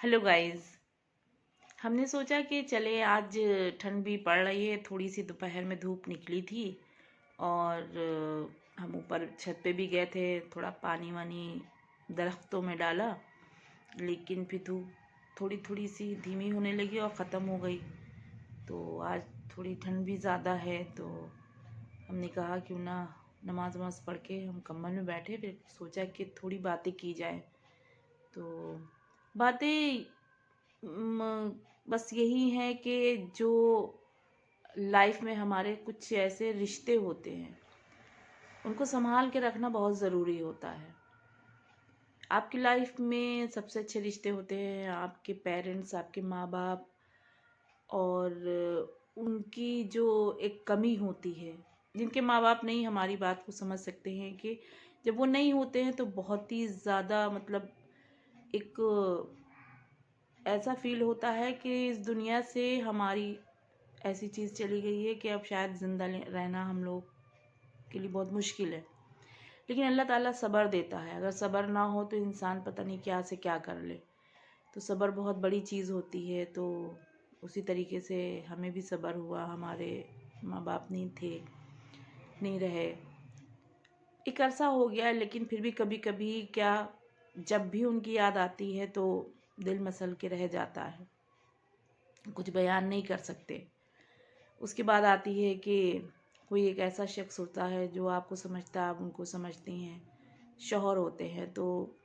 Hello guys. हमने सोचा कि चले आज ठंड भी पड़ रही है, थोड़ी सी दोपहर में धूप निकली थी और हम ऊपर छत पे भी गए थे, थोड़ा पानी वानी दरख्तों में डाला। लेकिन फिर धूप थोड़ी थोड़ी सी धीमी होने लगी और ख़त्म हो गई। तो आज थोड़ी ठंड भी ज़्यादा है, तो हमने कहा क्यों ना नमाज वमाज पढ़ के हम कंबल में बैठे, फिर सोचा कि थोड़ी बातें की जाए। तो बातें बस यही है कि जो लाइफ में हमारे कुछ ऐसे रिश्ते होते हैं, उनको संभाल के रखना बहुत ज़रूरी होता है। आपकी लाइफ में सबसे अच्छे रिश्ते होते हैं आपके पेरेंट्स, आपके माँ बाप, और उनकी जो एक कमी होती है, जिनके माँ बाप नहीं हमारी बात को समझ सकते हैं, कि जब वो नहीं होते हैं तो बहुत ही ज़्यादा मतलब एक ऐसा फील होता है कि इस दुनिया से हमारी ऐसी चीज़ चली गई है कि अब शायद ज़िंदा रहना हम लोग के लिए बहुत मुश्किल है। लेकिन अल्लाह ताला सब्र देता है, अगर सब्र ना हो तो इंसान पता नहीं क्या से क्या कर ले। तो सब्र बहुत बड़ी चीज़ होती है। तो उसी तरीके से हमें भी सब्र हुआ, हमारे माँ बाप नहीं थे, नहीं रहे, एक अरसा हो गया है, लेकिन फिर भी कभी कभी क्या, जब भी उनकी याद आती है तो दिल मसल के रह जाता है, कुछ बयान नहीं कर सकते। उसके बाद आती है कि कोई एक ऐसा शख्स होता है जो आपको समझता है, आप उनको समझती हैं। शौहर होते हैं, तो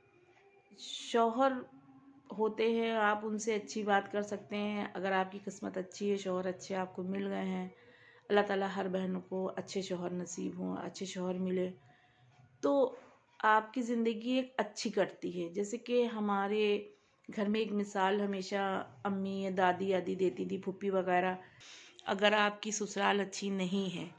शौहर होते हैं, आप उनसे अच्छी बात कर सकते हैं। अगर आपकी किस्मत अच्छी है, शौहर अच्छे आपको मिल गए हैं, अल्लाह ताला हर बहन को अच्छे शौहर नसीब हों, अच्छे शौहर मिले, तो आपकी ज़िंदगी एक अच्छी कटती है। जैसे कि हमारे घर में एक मिसाल हमेशा अम्मी या दादी आदि देती थी, फूफी वगैरह। अगर आपकी ससुराल अच्छी नहीं है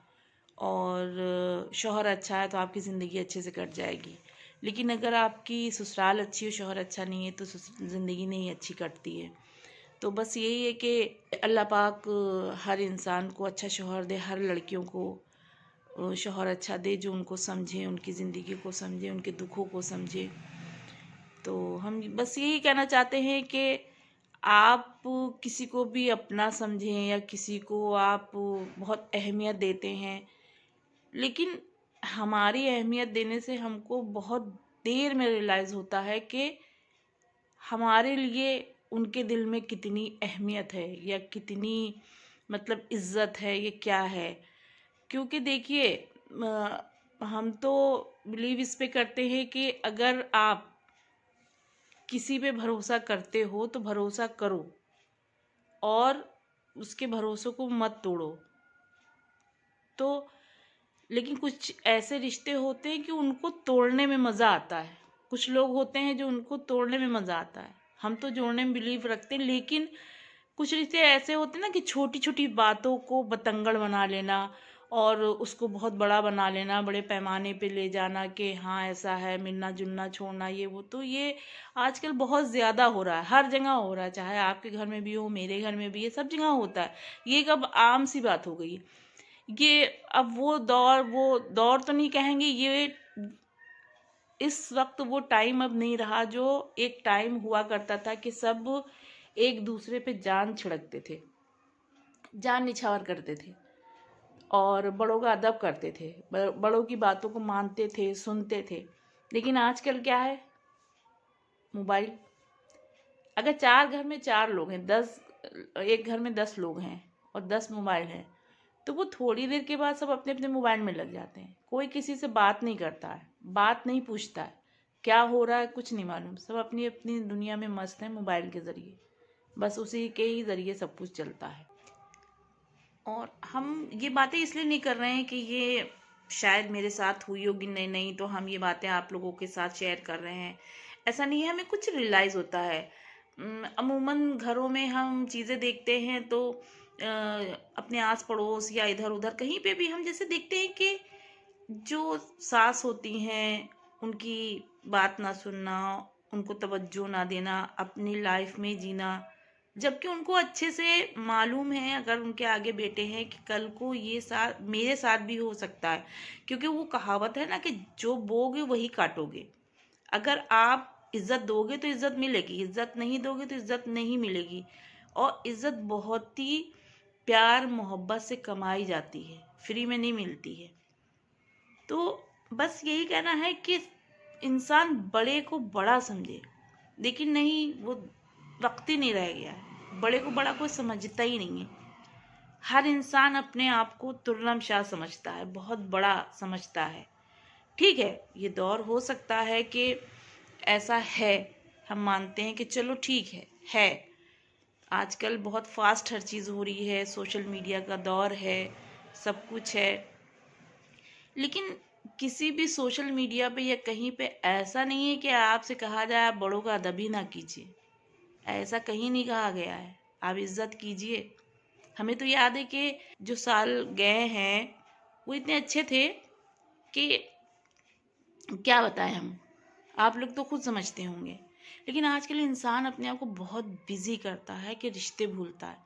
और शौहर अच्छा है तो आपकी ज़िंदगी अच्छे से कट जाएगी। लेकिन अगर आपकी ससुराल अच्छी हो, शौहर अच्छा नहीं है, तो ज़िंदगी नहीं अच्छी कटती है। तो बस यही है कि अल्लाह पाक हर इंसान को अच्छा शौहर दे, हर लड़कियों को शौहर अच्छा दे जो उनको समझे, उनकी ज़िंदगी को समझे, उनके दुखों को समझे। तो हम बस यही कहना चाहते हैं कि आप किसी को भी अपना समझें या किसी को आप बहुत अहमियत देते हैं, लेकिन हमारी अहमियत देने से हमको बहुत देर में रियलाइज़ होता है कि हमारे लिए उनके दिल में कितनी अहमियत है या कितनी मतलब इज्जत है, ये क्या है। क्योंकि देखिए, हम तो बिलीव इस पे करते हैं कि अगर आप किसी पे भरोसा करते हो तो भरोसा करो और उसके भरोसों को मत तोड़ो। तो लेकिन कुछ ऐसे रिश्ते होते हैं कि उनको तोड़ने में मज़ा आता है। कुछ लोग होते हैं जो उनको तोड़ने में मज़ा आता है। हम तो जोड़ने में बिलीव रखते हैं, लेकिन कुछ रिश्ते ऐसे होते हैं ना कि छोटी छोटी बातों को बतंगड़ बना लेना और उसको बहुत बड़ा बना लेना, बड़े पैमाने पे ले जाना कि हाँ ऐसा है, मिलना जुलना छोड़ना, ये वो। तो ये आजकल बहुत ज़्यादा हो रहा है, हर जगह हो रहा है, चाहे आपके घर में भी हो, मेरे घर में भी, ये सब जगह होता है। ये एक अब आम सी बात हो गई। ये अब वो दौर तो नहीं कहेंगे, ये इस वक्त वो टाइम अब नहीं रहा जो एक टाइम हुआ करता था कि सब एक दूसरे पे जान छिड़कते थे, जान निछावर करते थे और बड़ों का अदब करते थे, बड़ों की बातों को मानते थे, सुनते थे। लेकिन आजकल क्या है, मोबाइल। अगर चार घर में चार लोग हैं, एक घर में 10 लोग हैं और 10 मोबाइल हैं, तो वो थोड़ी देर के बाद सब अपने अपने मोबाइल में लग जाते हैं। कोई किसी से बात नहीं करता है, बात नहीं पूछता है, क्या हो रहा है कुछ नहीं मालूम, सब अपनी अपनी दुनिया में मस्त हैं मोबाइल के ज़रिए। बस उसी के ही ज़रिए सब कुछ चलता है। और हम ये बातें इसलिए नहीं कर रहे हैं कि ये शायद मेरे साथ हुई होगी, नहीं नहीं तो हम ये बातें आप लोगों के साथ शेयर कर रहे हैं, ऐसा नहीं है। हमें कुछ रियलाइज़ होता है। अमूमन घरों में हम चीज़ें देखते हैं तो अपने आस पड़ोस या इधर उधर कहीं पे भी हम जैसे देखते हैं कि जो सास होती हैं, उनकी बात ना सुनना, उनको तवज्जो ना देना, अपनी लाइफ में जीना, जबकि उनको अच्छे से मालूम है अगर उनके आगे बेटे हैं कि कल को ये साथ मेरे साथ भी हो सकता है। क्योंकि वो कहावत है ना कि जो बोगे वही काटोगे। अगर आप इज्जत दोगे तो इज्जत मिलेगी, इज्जत नहीं दोगे तो इज्जत नहीं मिलेगी। और इज्जत बहुत ही प्यार मोहब्बत से कमाई जाती है, फ्री में नहीं मिलती है। तो बस यही कहना है कि इंसान बड़े को बड़ा समझे, लेकिन नहीं, वो वक्त ही नहीं रह गया है, बड़े को बड़ा कोई समझता ही नहीं है। हर इंसान अपने आप को तुर्लमशाह समझता है, बहुत बड़ा समझता है। ठीक है, ये दौर हो सकता है कि ऐसा है, हम मानते हैं कि चलो ठीक है। आजकल बहुत फास्ट हर चीज़ हो रही है, सोशल मीडिया का दौर है, सब कुछ है। लेकिन किसी भी सोशल मीडिया पे या कहीं पे ऐसा नहीं है कि आपसे कहा जाए आप बड़ों का अदब ही ना कीजिए, ऐसा कहीं नहीं कहा गया है। आप इज्जत कीजिए। हमें तो याद है कि जो साल गए हैं वो इतने अच्छे थे कि क्या बताएं हम, आप लोग तो खुद समझते होंगे। लेकिन आजकल इंसान अपने आप को बहुत बिजी करता है कि रिश्ते भूलता है,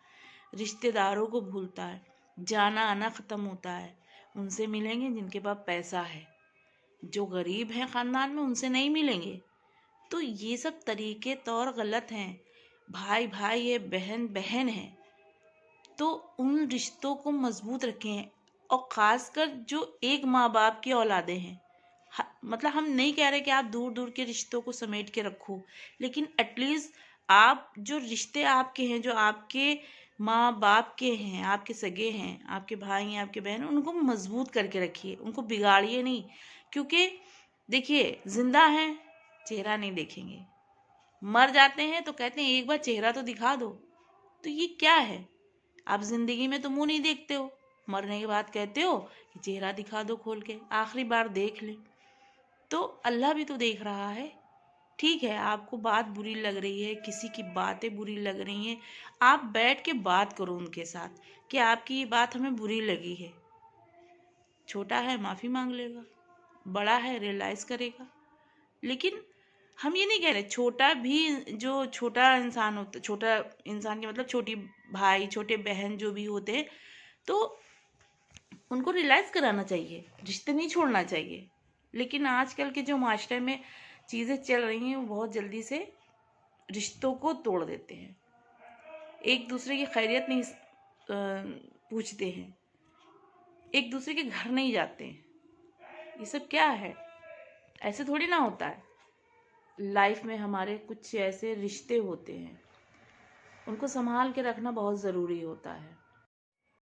रिश्तेदारों को भूलता है, जाना आना ख़त्म होता है। उनसे मिलेंगे जिनके पास पैसा है, जो गरीब हैं ख़ानदान में उनसे नहीं मिलेंगे। तो ये सब तरीके तौर गलत हैं। भाई भाई है, बहन बहन है, तो उन रिश्तों को मजबूत रखें। और ख़ासकर जो एक माँ बाप की औलादें हैं, मतलब हम नहीं कह रहे कि आप दूर दूर के रिश्तों को समेट के रखो, लेकिन एटलीस्ट आप जो रिश्ते आपके हैं, जो आपके माँ बाप के हैं, आपके सगे हैं, आपके भाई हैं, आपके बहन हैं, उनको मजबूत करके रखिए, उनको बिगाड़िए नहीं। क्योंकि देखिए, जिंदा हैं चेहरा नहीं देखेंगे, मर जाते हैं तो कहते हैं एक बार चेहरा तो दिखा दो। तो ये क्या है? आप जिंदगी में तो मुंह नहीं देखते हो, मरने के बाद कहते हो कि चेहरा दिखा दो खोल के, आखिरी बार देख ले। तो अल्लाह भी तो देख रहा है। ठीक है, आपको बात बुरी लग रही है, किसी की बातें बुरी लग रही हैं, आप बैठ के बात करो उनके साथ कि आपकी ये बात हमें बुरी लगी है। छोटा है माफ़ी मांग लेगा, बड़ा है रियलाइज़ करेगा। लेकिन हम ये नहीं कह रहे, छोटा भी, जो छोटा इंसान होता, छोटा इंसान के मतलब छोटी भाई छोटे बहन जो भी होते हैं, तो उनको रियलाइज़ कराना चाहिए, रिश्ते नहीं छोड़ना चाहिए। लेकिन आजकल के जो माशरे में चीज़ें चल रही हैं वो बहुत जल्दी से रिश्तों को तोड़ देते हैं, एक दूसरे की खैरियत नहीं पूछते हैं, एक दूसरे के घर नहीं जाते हैं। ये सब क्या है? ऐसे थोड़ी ना होता है। लाइफ में हमारे कुछ ऐसे रिश्ते होते हैं, उनको संभाल के रखना बहुत ज़रूरी होता है।